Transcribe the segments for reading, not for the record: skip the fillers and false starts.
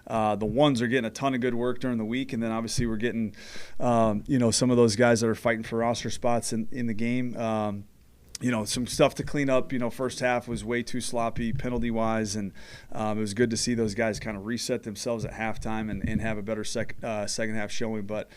the ones are getting a ton of good work during the week, and then obviously we're getting, some of those guys that are fighting for roster spots in the game. Some stuff to clean up. First half was way too sloppy penalty-wise, and it was good to see those guys kind of reset themselves at halftime and have a better second half showing. But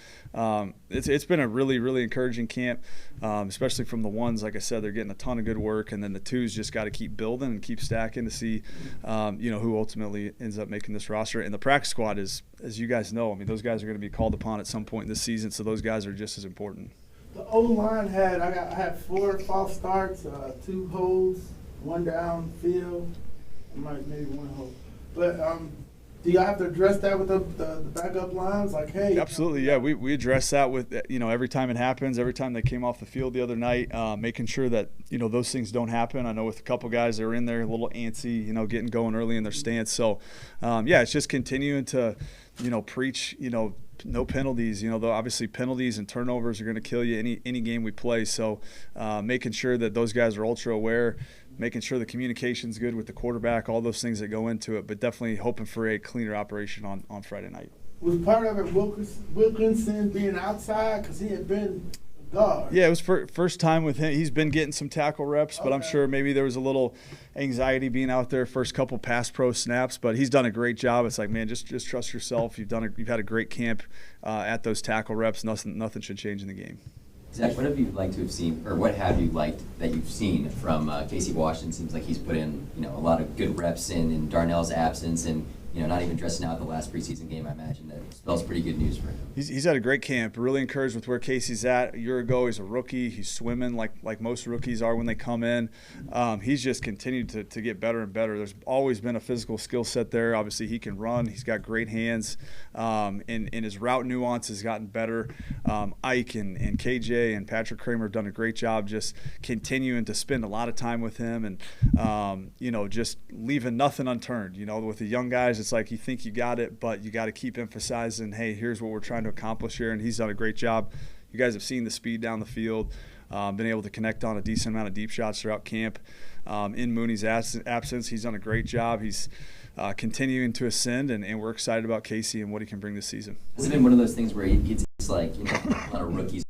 it's been a really, really encouraging camp, especially from the ones. Like I said, they're getting a ton of good work, and then the twos just got to keep building and keep stacking to see, who ultimately ends up making this roster. And the practice squad is, as you guys know, those guys are going to be called upon at some point in this season, so those guys are just as important. The O-line I had 4 false starts, 2 holds, 1 downfield, maybe 1 hold. But do y'all have to address that with the backup lines? Like, hey. Absolutely, yeah. We address that with, every time it happens, every time they came off the field the other night, making sure that, those things don't happen. I know with a couple guys that were in there a little antsy, getting going early in their stance. So, it's just continuing to, preach, no penalties. Though obviously penalties and turnovers are going to kill you any game we play. So making sure that those guys are ultra aware, making sure the communication's good with the quarterback, all those things that go into it, but definitely hoping for a cleaner operation on Friday night. Was part of it Wilkinson being outside because he had been guard? Yeah, it was first time with him. He's been getting some tackle reps, but I'm sure maybe there was a little anxiety being out there first couple pass pro snaps, but he's done a great job. It's like, man, just trust yourself. You've had a great camp at those tackle reps. Nothing should change in the game. Zach, what have you liked to have seen, or what have you liked that you've seen from Casey Washington? Seems like he's put in, a lot of good reps in Darnell's absence, and not even dressing out the last preseason game. I imagine that spells pretty good news for him. He's had a great camp. Really encouraged with where Casey's at. A year ago, he's a rookie. He's swimming like most rookies are when they come in. He's just continued to get better and better. There's always been a physical skill set there. Obviously, he can run. He's got great hands. And his route nuance has gotten better. Ike and KJ and Patrick Kramer have done a great job just continuing to spend a lot of time with him and, just leaving nothing unturned. With the young guys, it's like you think you got it, but you got to keep emphasizing, hey, here's what we're trying to accomplish here, and he's done a great job. You guys have seen the speed down the field, been able to connect on a decent amount of deep shots throughout camp. In Mooney's absence, he's done a great job. He's continuing to ascend, and we're excited about Casey and what he can bring this season. Has it been one of those things where it's like, a lot of rookies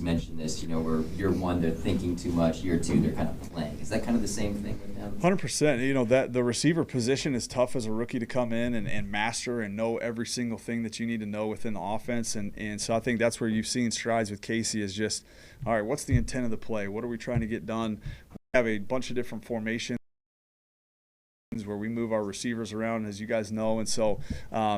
mentioned this, where year one they're thinking too much, year two they're kind of playing. Is that kind of the same thing with him? 100%. That the receiver position is tough as a rookie to come in and master and know every single thing that you need to know within the offense. And so I think that's where you've seen strides with Casey is just, all right, what's the intent of the play? What are we trying to get done? We have a bunch of different formations where we move our receivers around, as you guys know, and so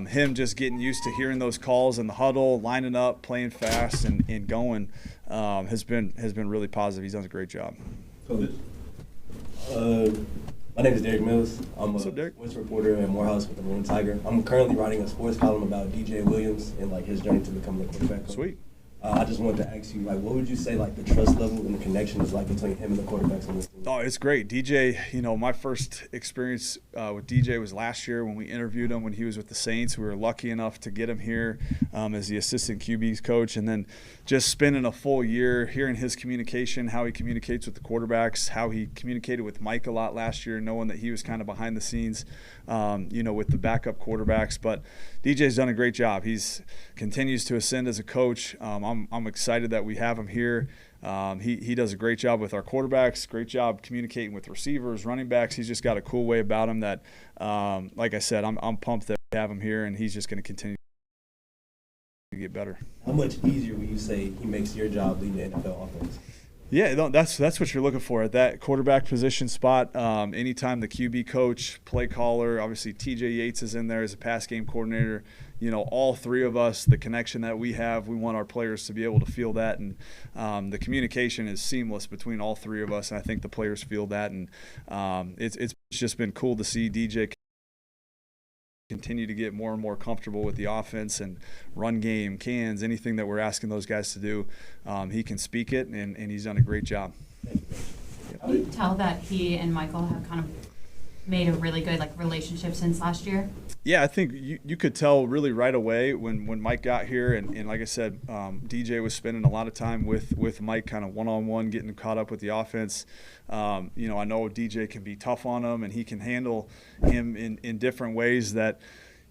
him just getting used to hearing those calls in the huddle, lining up, playing fast, and going has been really positive. He's done a great job. So, my name is Derek Mills. I'm a Derek? sports reporter at Morehouse with the Maroon Tiger. I'm currently writing a sports column about DJ Williams and his journey to becoming a quarterback coach. Sweet. I just wanted to ask you, what would you say, the trust level and the connection is like between him and the quarterbacks on this team? Oh, it's great. DJ, my first experience with DJ was last year when we interviewed him when he was with the Saints. We were lucky enough to get him here as the assistant QB's coach, and then just spending a full year hearing his communication, how he communicates with the quarterbacks, how he communicated with Mike a lot last year, knowing that he was kind of behind the scenes, with the backup quarterbacks. But DJ's done a great job. He's continues to ascend as a coach. I'm excited that we have him here. He does a great job with our quarterbacks, great job communicating with receivers, running backs. He's just got a cool way about him that, like I said, I'm pumped that we have him here, and he's just going to continue to get better. How much easier would you say he makes your job leading the NFL offense? Yeah, that's what you're looking for at that quarterback position spot. Anytime the QB coach, play caller, obviously TJ Yates is in there as a pass game coordinator. All three of us, the connection that we have, we want our players to be able to feel that, and the communication is seamless between all three of us, and I think the players feel that, and it's just been cool to see DJ continue to get more and more comfortable with the offense and run game, cans, anything that we're asking those guys to do. He can speak it, and he's done a great job. Can you tell that he and Michael have kind of made a really good relationship since last year? Yeah, I think you could tell really right away when Mike got here, and like I said, DJ was spending a lot of time with Mike, kind of one-on-one, getting caught up with the offense. I know DJ can be tough on him, and he can handle him in different ways that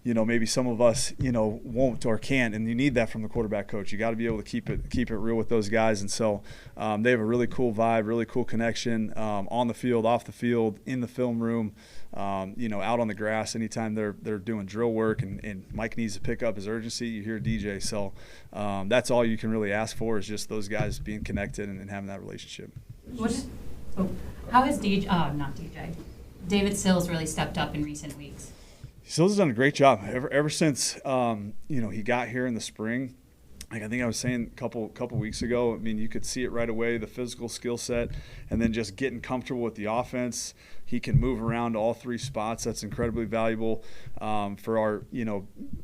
maybe some of us won't or can't, and you need that from the quarterback coach. You got to be able to keep it real with those guys, and so they have a really cool vibe, really cool connection on the field, off the field, in the film room. Out on the grass, anytime they're doing drill work and Mike needs to pick up his urgency, you hear DJ. So that's all you can really ask for, is just those guys being connected and having that relationship. How has David Sills really stepped up in recent weeks? Sills has done a great job ever since he got here in the spring. Like I think I was saying a couple weeks ago, I mean, you could see it right away, the physical skill set, and then just getting comfortable with the offense. He can move around all three spots. That's incredibly valuable for our,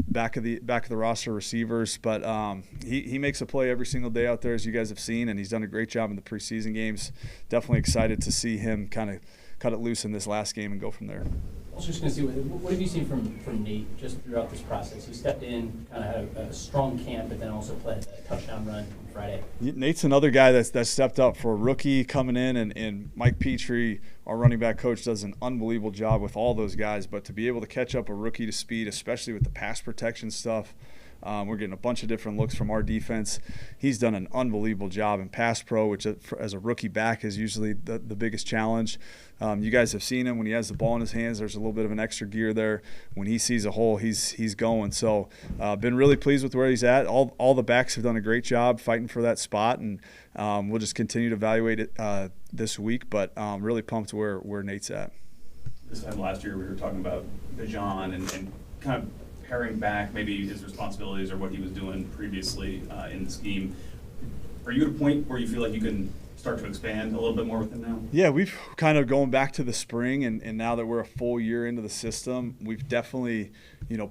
back of the roster receivers. But he makes a play every single day out there, as you guys have seen, and he's done a great job in the preseason games. Definitely excited to see him kind of cut it loose in this last game and go from there. I was just going to see, what have you seen from Nate just throughout this process? He stepped in, kind of had a strong camp, but then also played a touchdown run on Friday. Nate's another guy that stepped up for a rookie coming in, and Mike Petrie, our running back coach, does an unbelievable job with all those guys. But to be able to catch up a rookie to speed, especially with the pass protection stuff, we're getting a bunch of different looks from our defense. He's done an unbelievable job in pass pro, which as a rookie back is usually the biggest challenge. You guys have seen him when he has the ball in his hands. There's a little bit of an extra gear there. When he sees a hole, he's going. So been really pleased with where he's at. All the backs have done a great job fighting for that spot, and we'll just continue to evaluate it this week. But really pumped where Nate's at. This time last year we were talking about Bijan and kind of paring back maybe his responsibilities or what he was doing previously in the scheme. Are you at a point where you feel like you can start to expand a little bit more with him now? Yeah, we've kind of going back to the spring, and now that we're a full year into the system, we've definitely,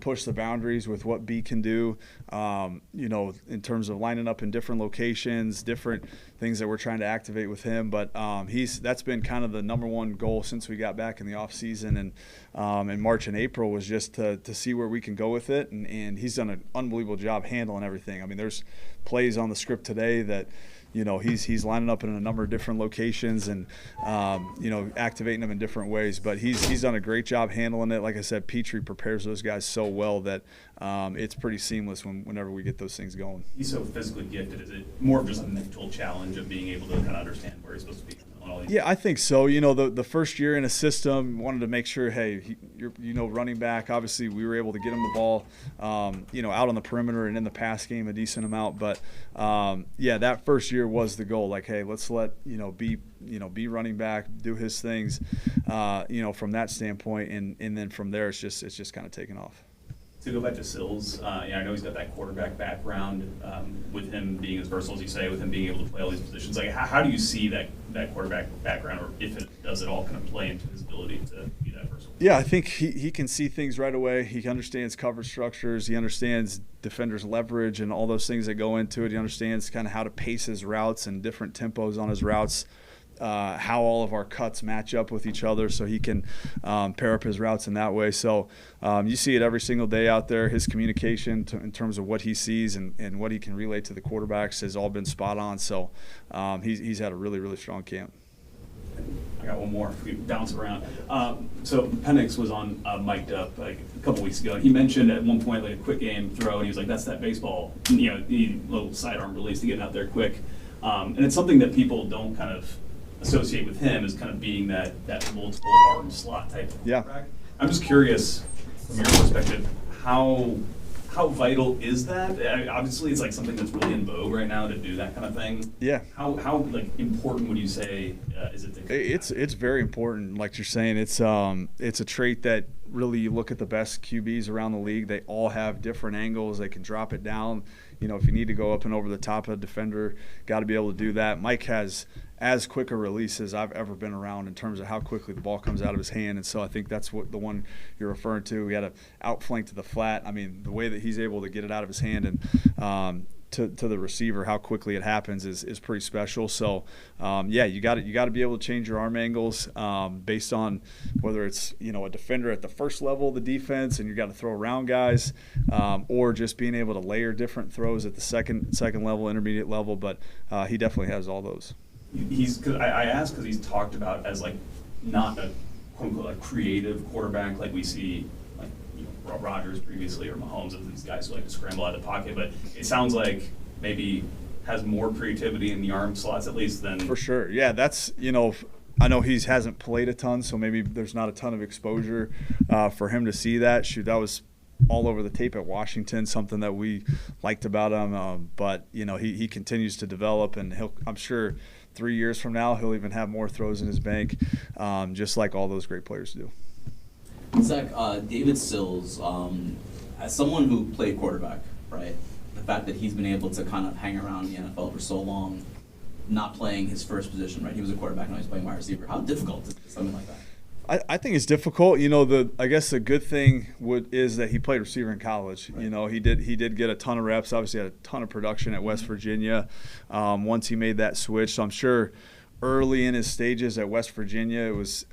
pushed the boundaries with what B can do, in terms of lining up in different locations, different things that we're trying to activate with him. But that's been kind of the number one goal since we got back in the off season, and in March and April was just to see where we can go with it. And he's done an unbelievable job handling everything. I mean, there's plays on the script today that, he's lining up in a number of different locations and, activating them in different ways. But he's done a great job handling it. Like I said, Petrie prepares those guys so well that it's pretty seamless whenever we get those things going. He's so physically gifted. Is it more of just a mental challenge of being able to kind of understand where he's supposed to be? Yeah, I think so. The first year in a system, wanted to make sure, hey, you're running back. Obviously, we were able to get him the ball, out on the perimeter and in the pass game a decent amount. But that first year was the goal. Like, hey, let's let be running back, do his things, from that standpoint, and then from there it's just kind of taking off. To go back to Sills, I know he's got that quarterback background, with him being as versatile as you say, with him being able to play all these positions. Like, how do you see that quarterback background, or if it does at all, kind of play into his ability to be that versatile? Yeah, I think he can see things right away. He understands coverage structures. He understands defenders' leverage and all those things that go into it. He understands kind of how to pace his routes and different tempos on his routes. How all of our cuts match up with each other, so he can pair up his routes in that way. So you see it every single day out there. His communication in terms of what he sees and what he can relay to the quarterbacks has all been spot on. So he's had a really, really strong camp. I got one more. We bounce around. So Penix was on mic'd up a couple weeks ago, and he mentioned at one point a quick game throw, and he was like, "That's that baseball, the little sidearm release to get out there quick." And it's something that people don't kind of associate with him as kind of being that multiple arm slot type of quarterback. I'm just curious, from your perspective, how vital is that? Obviously, it's like something that's really in vogue right now to do that kind of thing. Yeah. How important would you say is it? It's very important. Like you're saying, it's a trait that really, you look at the best QBs around the league, they all have different angles. They can drop it down. If you need to go up and over the top of a defender, got to be able to do that. Mike has as quick a release as I've ever been around in terms of how quickly the ball comes out of his hand. And so I think that's what the one you're referring to. He had an outflank to the flat. I mean, the way that he's able to get it out of his hand and to the receiver, how quickly it happens is pretty special. So, you got to be able to change your arm angles based on whether it's a defender at the first level of the defense and you got to throw around guys, or just being able to layer different throws at the second level, intermediate level. But he definitely has all those. I asked because he's talked about as like not a quote unquote like creative quarterback like we see like Rodgers previously or Mahomes, of these guys who like to scramble out of the pocket, but it sounds like maybe has more creativity in the arm slots at least than. For sure. Yeah, that's, I know he hasn't played a ton, so maybe there's not a ton of exposure for him to see that. Shoot, that was all over the tape at Washington, something that we liked about him. But, he continues to develop, and I'm sure 3 years from now he'll even have more throws in his bank, just like all those great players do. Zach, David Sills, as someone who played quarterback, right, the fact that he's been able to kind of hang around the NFL for so long, not playing his first position, right? He was a quarterback, now he's playing wide receiver. How difficult is something like that? I think it's difficult. I guess the good thing is that he played receiver in college. Right. He did get a ton of reps. Obviously, had a ton of production at West Virginia. Once he made that switch, so I'm sure early in his stages at West Virginia, it was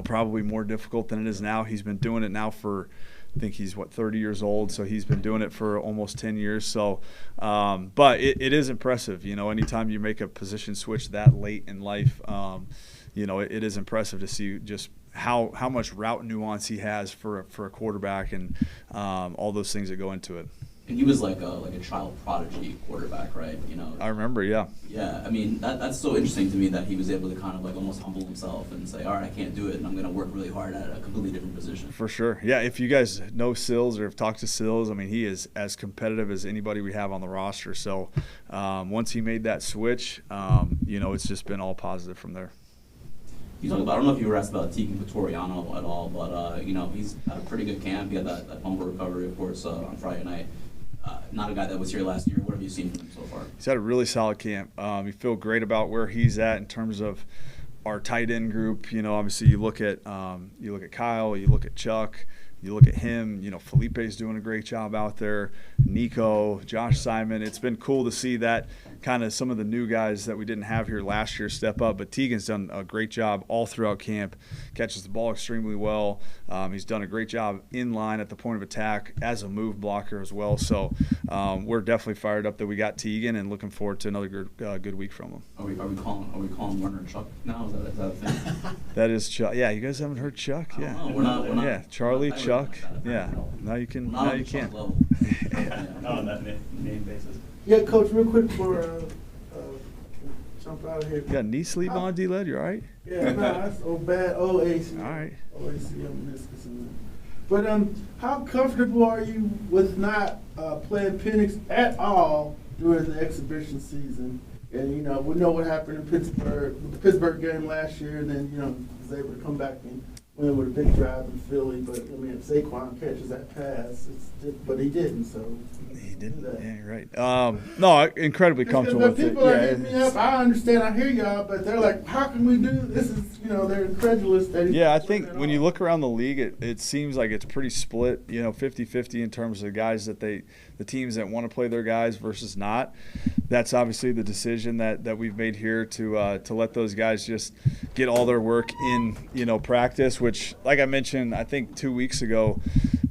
probably more difficult than it is now. He's been doing it now for, I think he's 30 years old, so he's been doing it for almost 10 years. So, but it is impressive. Anytime you make a position switch that late in life, it is impressive to see just how much route nuance he has for a quarterback, and all those things that go into it. And he was like a child prodigy quarterback, right? I remember, yeah. Yeah, I mean that's so interesting to me that he was able to kind of like almost humble himself and say, all right, I can't do it, and I'm going to work really hard at a completely different position. For sure, yeah. If you guys know Sills or have talked to Sills, I mean, he is as competitive as anybody we have on the roster. So once he made that switch, it's just been all positive from there. You talk about, I don't know if you were asked about Tegan Vitoriano at all, but he's had a pretty good camp. He had that fumble recovery, of course, on Friday night. Not a guy that was here last year. What have you seen from him so far? He's had a really solid camp. We feel great about where he's at in terms of our tight end group. Obviously you look at Kyle, you look at Chuck, you look at him. Felipe's doing a great job out there. Nico, Josh Simon. It's been cool to see that kind of some of the new guys that we didn't have here last year step up. But Tegan's done a great job all throughout camp. Catches the ball extremely well. He's done a great job in line at the point of attack as a move blocker as well. So we're definitely fired up that we got Tegan, and looking forward to another good week from him. Are we calling Warner Chuck now? Is that a thing? That is Chuck. Yeah, you guys haven't heard Chuck? Yeah. We're not. Yeah, Charlie, Chuck. Yeah. Now you can. Now you can. Not on that name basis. Yeah, Coach, real quick before jump out of here. You got knee sleep on, D-Led? You all right? Yeah, no, that's bad OAC. All right. OAC meniscus in there. But how comfortable are you with not playing Penix at all during the exhibition season? And we know what happened in Pittsburgh, with the Pittsburgh game last year, and then was able to come back and win with a big drive in Philly. But if Saquon catches that pass, but he didn't, so he didn't. Yeah, you're right. No, incredibly comfortable with it. People are hitting me up. I understand. I hear y'all, but they're like, "How can we do this?" Is they're incredulous. That I think when you look around the league, it seems like it's pretty split. 50-50 in terms of guys that the teams that want to play their guys versus not. That's obviously the decision that we've made here to let those guys just get all their work in practice. Which, like I mentioned, I think 2 weeks ago,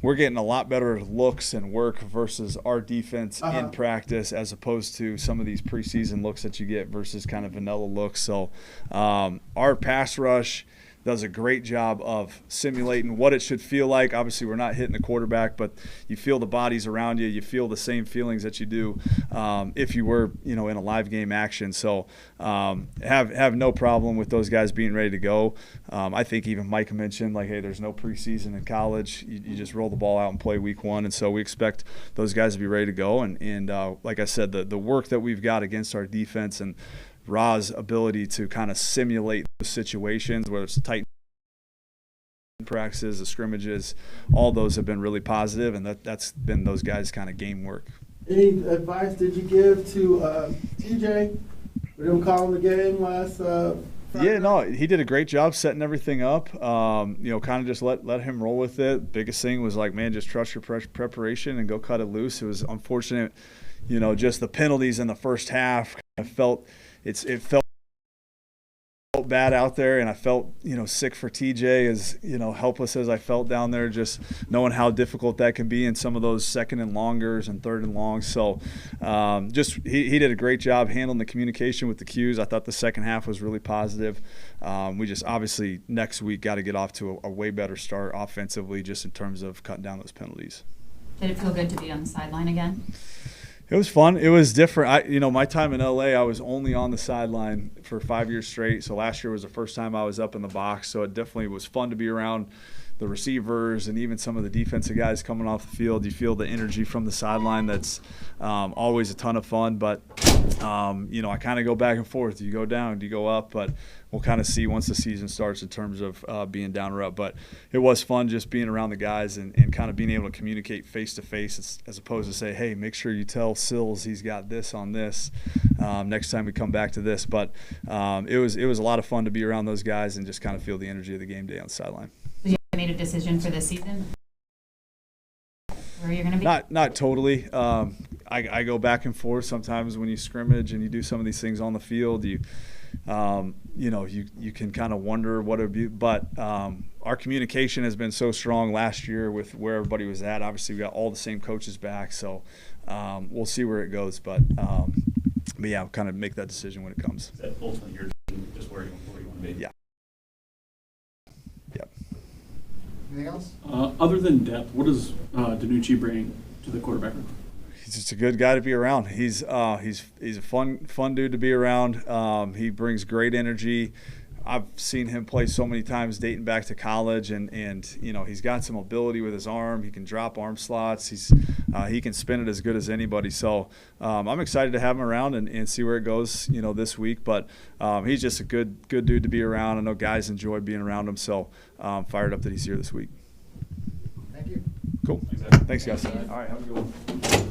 we're getting a lot better looks and work versus our defense in practice, as opposed to some of these preseason looks that you get versus kind of vanilla looks. So our pass rush does a great job of simulating what it should feel like. Obviously, we're not hitting the quarterback, but you feel the bodies around you. You feel the same feelings that you do if you were, in a live game action. So have no problem with those guys being ready to go. I think even Mike mentioned, hey, there's no preseason in college. You just roll the ball out and play week one. And so we expect those guys to be ready to go. And like I said, the work that we've got against our defense and Ra's ability to kind of simulate those situations, whether it's the tight practices, the scrimmages, all those have been really positive, and that's been those guys' kind of game work. Any advice did you give to TJ with him calling the game last Friday? Yeah, no, he did a great job setting everything up. Kind of just let him roll with it. Biggest thing was just trust your preparation and go cut it loose. It was unfortunate. just the penalties in the first half. I felt it felt bad out there, and I felt sick for TJ, as helpless as I felt down there, just knowing how difficult that can be in some of those second and longers and third and longs. So just he did a great job handling the communication with the Qs. I thought the second half was really positive. We just obviously next week got to get off to a way better start offensively, just in terms of cutting down those penalties. Did it feel good to be on the sideline again? It was fun. It was different. My time in LA, I was only on the sideline for 5 years straight. So last year was the first time I was up in the box. So it definitely was fun to be around the receivers and even some of the defensive guys coming off the field. You feel the energy from the sideline. That's always a ton of fun. But I kind of go back and forth. Do you go down? Do you go up? But we'll kind of see once the season starts in terms of being down or up. But it was fun just being around the guys and kind of being able to communicate face-to-face as opposed to say, hey, make sure you tell Sills he's got this on this next time we come back to this. But it was a lot of fun to be around those guys and just kind of feel the energy of the game day on the sideline. So you made a decision for this season? Where you're going to be? Not totally. I go back and forth sometimes when you scrimmage and you do some of these things on the field. You can kind of wonder what it would be. But our communication has been so strong last year with where everybody was at. Obviously, we got all the same coaches back, so we'll see where it goes. But yeah, I'll kind of make that decision when it comes. Is that ultimately your decision, just where you want to be? Yeah. Yep. Anything else? Other than depth, what does Danucci bring to the quarterback room? He's just a good guy to be around. He's a fun dude to be around. He brings great energy. I've seen him play so many times dating back to college, and he's got some ability with his arm. He can drop arm slots. He can spin it as good as anybody. So I'm excited to have him around and see where it goes this week. But he's just a good dude to be around. I know guys enjoy being around him, so I'm fired up that he's here this week. Thank you. Cool. Thanks, guys. All right, have a good one.